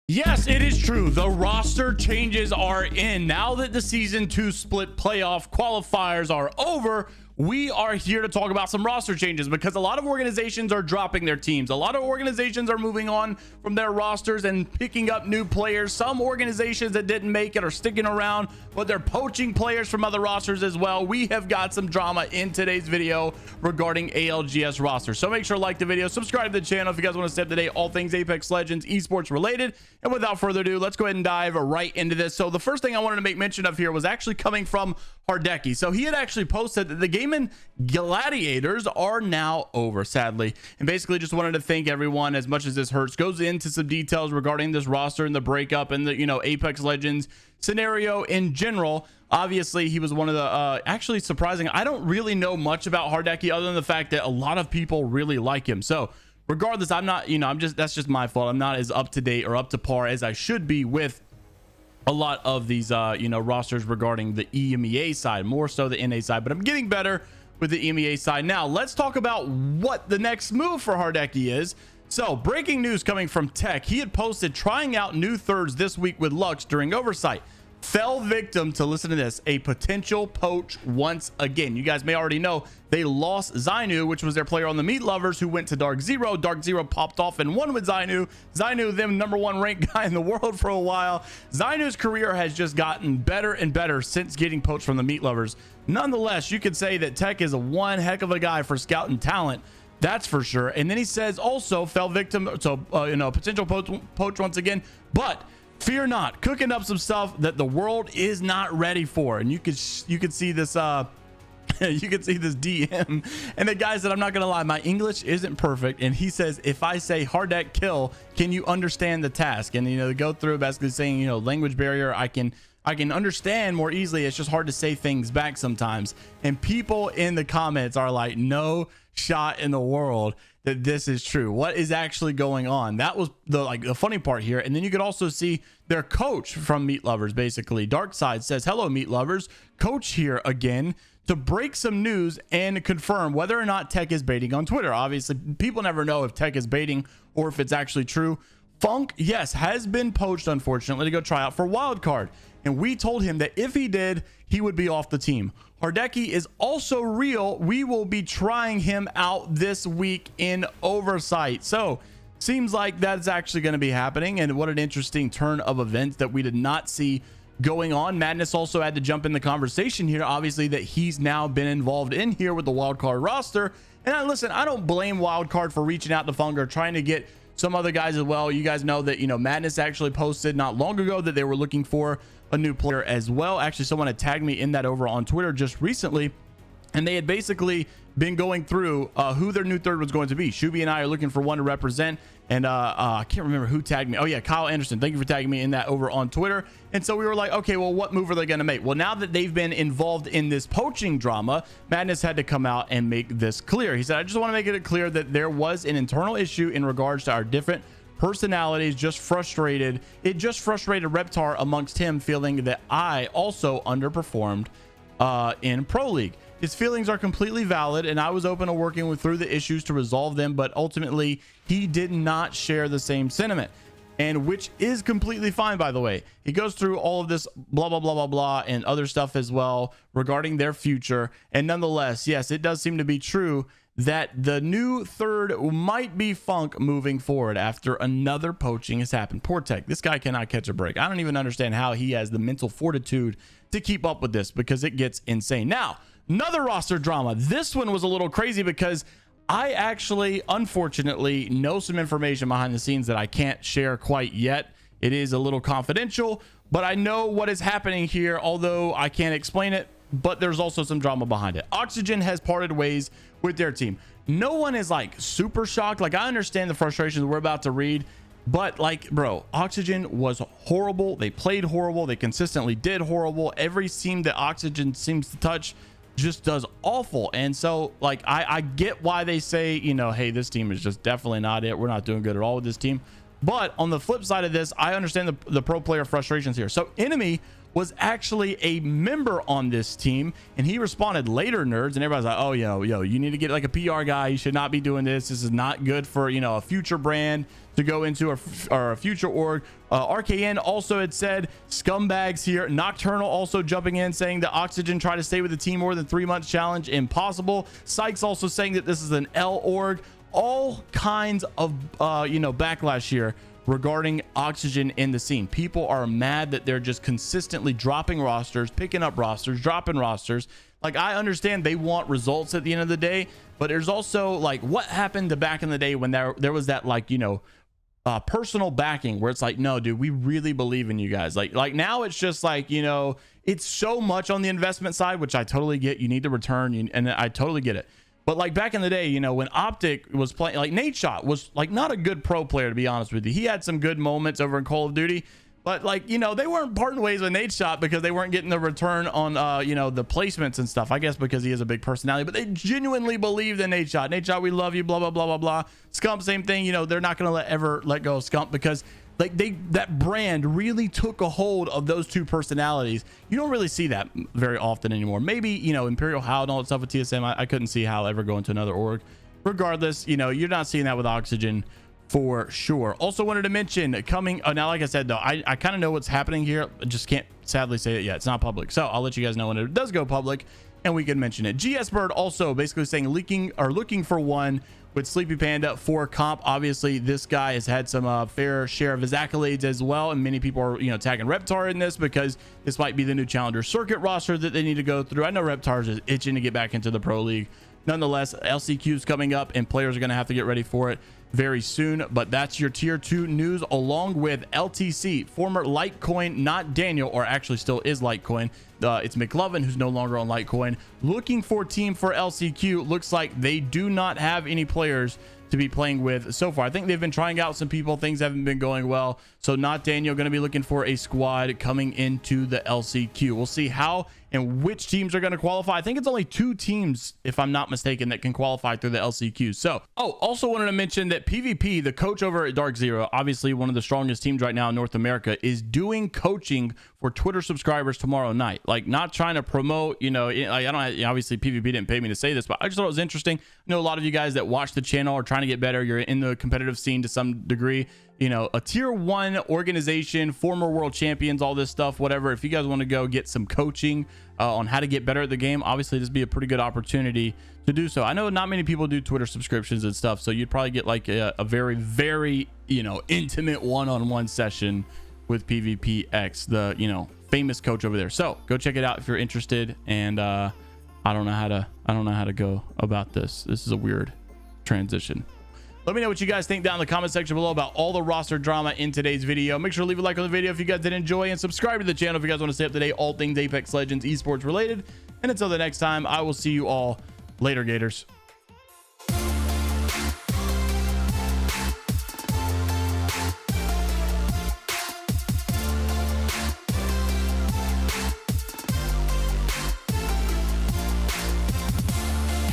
Yes, it is true. The roster changes are in. Now that the season 2 split playoff qualifiers are over, we are here to talk about some roster changes because a lot of organizations are dropping their teams. A lot of organizations are moving on from their rosters and picking up new players. Some organizations that didn't make it are sticking around, but they're poaching players from other rosters as well. We have got some drama in today's video regarding ALGS roster. So make sure to like the video, subscribe to the channel if you guys want to stay up to date all things Apex Legends esports related. And without further ado, let's go ahead and dive right into this. So the first thing I wanted to make mention of here was actually coming from Hardeki. So he had actually posted that the Gaming Gladiators are now over, sadly, and basically just wanted to thank everyone. As much as this hurts, goes into some details regarding this roster and the breakup and the Apex Legends scenario in general. Obviously, he was one of the actually surprising. I don't really know much about Hardeki other than the fact that a lot of people really like him. So regardless, I'm not, that's just my fault. I'm not as up to date or up to par as I should be with a lot of these rosters regarding the EMEA side, more so the NA side, but I'm getting better with the EMEA side. Now let's talk about what the next move for Hardeki is. So breaking news coming from Tech. He had posted trying out new thirds this week with Lux during oversight. Fell victim to, listen to this, a potential poach once again. You guys may already know they lost Zainu, which was their player on the Meat Lovers, who went to Dark Zero. Dark Zero popped off and won with Zainu. Zainu, them #1 ranked guy in the world for a while. Zainu's career has just gotten better and better since getting poached from the Meat Lovers. Nonetheless, you could say that Tech is a one heck of a guy for scouting talent. That's for sure. And then he says also fell victim to potential poach once again, but fear not, cooking up some stuff that the world is not ready for. And you could see this you could see this DM, and the guy said, I'm not gonna lie, my English isn't perfect, and he says, if I say Hardek kill, can you understand the task? And they go through basically saying, language barrier, I can understand more easily, it's just hard to say things back sometimes. And people in the comments are like, no shot in the world that this is true. What is actually going on? That was the funny part here. And then you could also see their coach from Meat Lovers, basically Darkside, says, hello Meat Lovers, coach here again to break some news and confirm whether or not Tech is baiting on Twitter. Obviously people never know if Tech is baiting or if it's actually true. Funk, yes, has been poached, unfortunately, to go try out for wildcard, and we told him that if he did, he would be off the team. Hardeki is also real. We will be trying him out this week in oversight. So seems like that's actually going to be happening, and what an interesting turn of events that we did not see going on. Madness also had to jump in the conversation here, obviously, that he's now been involved in here with the wildcard roster. And listen, I don't blame wildcard for reaching out to Funk or trying to get some other guys as well. You guys know that Madness actually posted not long ago that they were looking for a new player as well. Actually, someone had tagged me in that over on Twitter just recently, and they had basically been going through who their new third was going to be. Shuby and I are looking for one to represent, and I can't remember who tagged me. Oh yeah, Kyle Anderson, thank you for tagging me in that over on Twitter. And so we were like, okay, well, what move are they going to make? Well, now that they've been involved in this poaching drama, Madness had to come out and make this clear. He said, I just want to make it clear that there was an internal issue in regards to our different personalities. It just frustrated Reptar amongst him, feeling that I also underperformed in Pro League. His feelings are completely valid, and I was open to working through the issues to resolve them, but ultimately he did not share the same sentiment, and which is completely fine, by the way. He goes through all of this blah blah blah blah blah and other stuff as well regarding their future. And nonetheless, yes, it does seem to be true that the new third might be Funk moving forward after another poaching has happened. Poor Tech, this guy cannot catch a break. I don't even understand how he has the mental fortitude to keep up with this, because it gets insane. Now, another roster drama. This one was a little crazy because I actually, unfortunately, know some information behind the scenes that I can't share quite yet. It is a little confidential, but I know what is happening here, although I can't explain it. But there's also some drama behind it. Oxygen has parted ways with their team. No one is like super shocked. Like, I understand the frustrations we're about to read, but like, bro, Oxygen was horrible. They played horrible. They consistently did horrible. Every team that Oxygen seems to touch just does awful. And so like, I get why they say, hey, this team is just definitely not it. We're not doing good at all with this team. But on the flip side of this, I understand the pro player frustrations here. So Enemy was actually a member on this team, and he responded later, nerds, and everybody's like, oh, yo, you need to get like a PR guy. You should not be doing this. This is not good for, you know, a future brand to go into, or a future org. RKN also had said scumbags here. Nocturnal also jumping in saying that Oxygen try to stay with the team more than 3 months challenge impossible. Sykes also saying that this is an L org. All kinds of you know, backlash here regarding Oxygen in the scene. People are mad that they're just consistently dropping rosters, picking up rosters, dropping rosters. Like, I understand they want results at the end of the day, but there's also like what happened to back in the day when there was that, like, you know, personal backing where it's like, no, dude, we really believe in you guys. Like now it's just like, you know, it's so much on the investment side, which I totally get. You need to return, and I totally get it. But like back in the day, you know, when Optic was playing, like Nate Shot was like not a good pro player, to be honest with you. He had some good moments over in Call of Duty, but like, you know, they weren't parting ways with Nate Shot because they weren't getting the return on, you know, the placements and stuff. I guess because he has a big personality, but they genuinely believed in Nate Shot. Nate Shot, we love you, blah, blah, blah, blah, blah. Scump, same thing. You know, they're not going to ever let go of Scump because like that brand really took a hold of those two personalities. You don't really see that very often anymore. Maybe, you know, Imperial Hal and all that stuff with TSM. I couldn't see Hal ever going to another org. Regardless, you know, you're not seeing that with Oxygen for sure. Also wanted to mention coming now, like I said, though, I kind of know what's happening here. I just can't sadly say it yet. It's not public, so I'll let you guys know when it does go public and we can mention it. GS Bird also basically saying looking for one with Sleepy Panda for comp. Obviously this guy has had some fair share of his accolades as well, and many people are, you know, tagging Reptar in this because this might be the new Challenger Circuit roster that they need to go through. I know Reptar's is itching to get back into the pro league. Nonetheless, LCQ is coming up and players are going to have to get ready for it very soon. But that's your tier 2 news, along with LTC, former Litecoin, not Daniel, or actually still is Litecoin. It's McLovin, who's no longer on Litecoin, looking for team for LCQ. Looks like they do not have any players to be playing with so far. I think they've been trying out some people. Things haven't been going well. So not Daniel going to be looking for a squad coming into the LCQ. We'll see how and which teams are going to qualify. I think it's only 2 teams, if I'm not mistaken, that can qualify through the LCQ. So, also wanted to mention that PvP, the coach over at Dark Zero, obviously one of the strongest teams right now in North America, is doing coaching for Twitter subscribers tomorrow night. Like, not trying to promote, you know, I don't, obviously PvP didn't pay me to say this, but I just thought it was interesting. I know a lot of you guys that watch the channel are trying to get better. You're in the competitive scene to some degree. You know, a tier 1 organization, former world champions, all this stuff, whatever. If you guys want to go get some coaching on how to get better at the game, obviously this would be a pretty good opportunity to do so. I know not many people do Twitter subscriptions and stuff, so you'd probably get like a very, very, you know, intimate one-on-one session with PvPX, the, you know, famous coach over there. So go check it out if you're interested. And I don't know how to go about this. This is a weird transition. Let me know what you guys think down in the comment section below about all the roster drama in today's video. Make sure to leave a like on the video if you guys did enjoy, and subscribe to the channel if you guys want to stay up to date all things Apex Legends esports related. And until the next time, I will see you all later, Gators.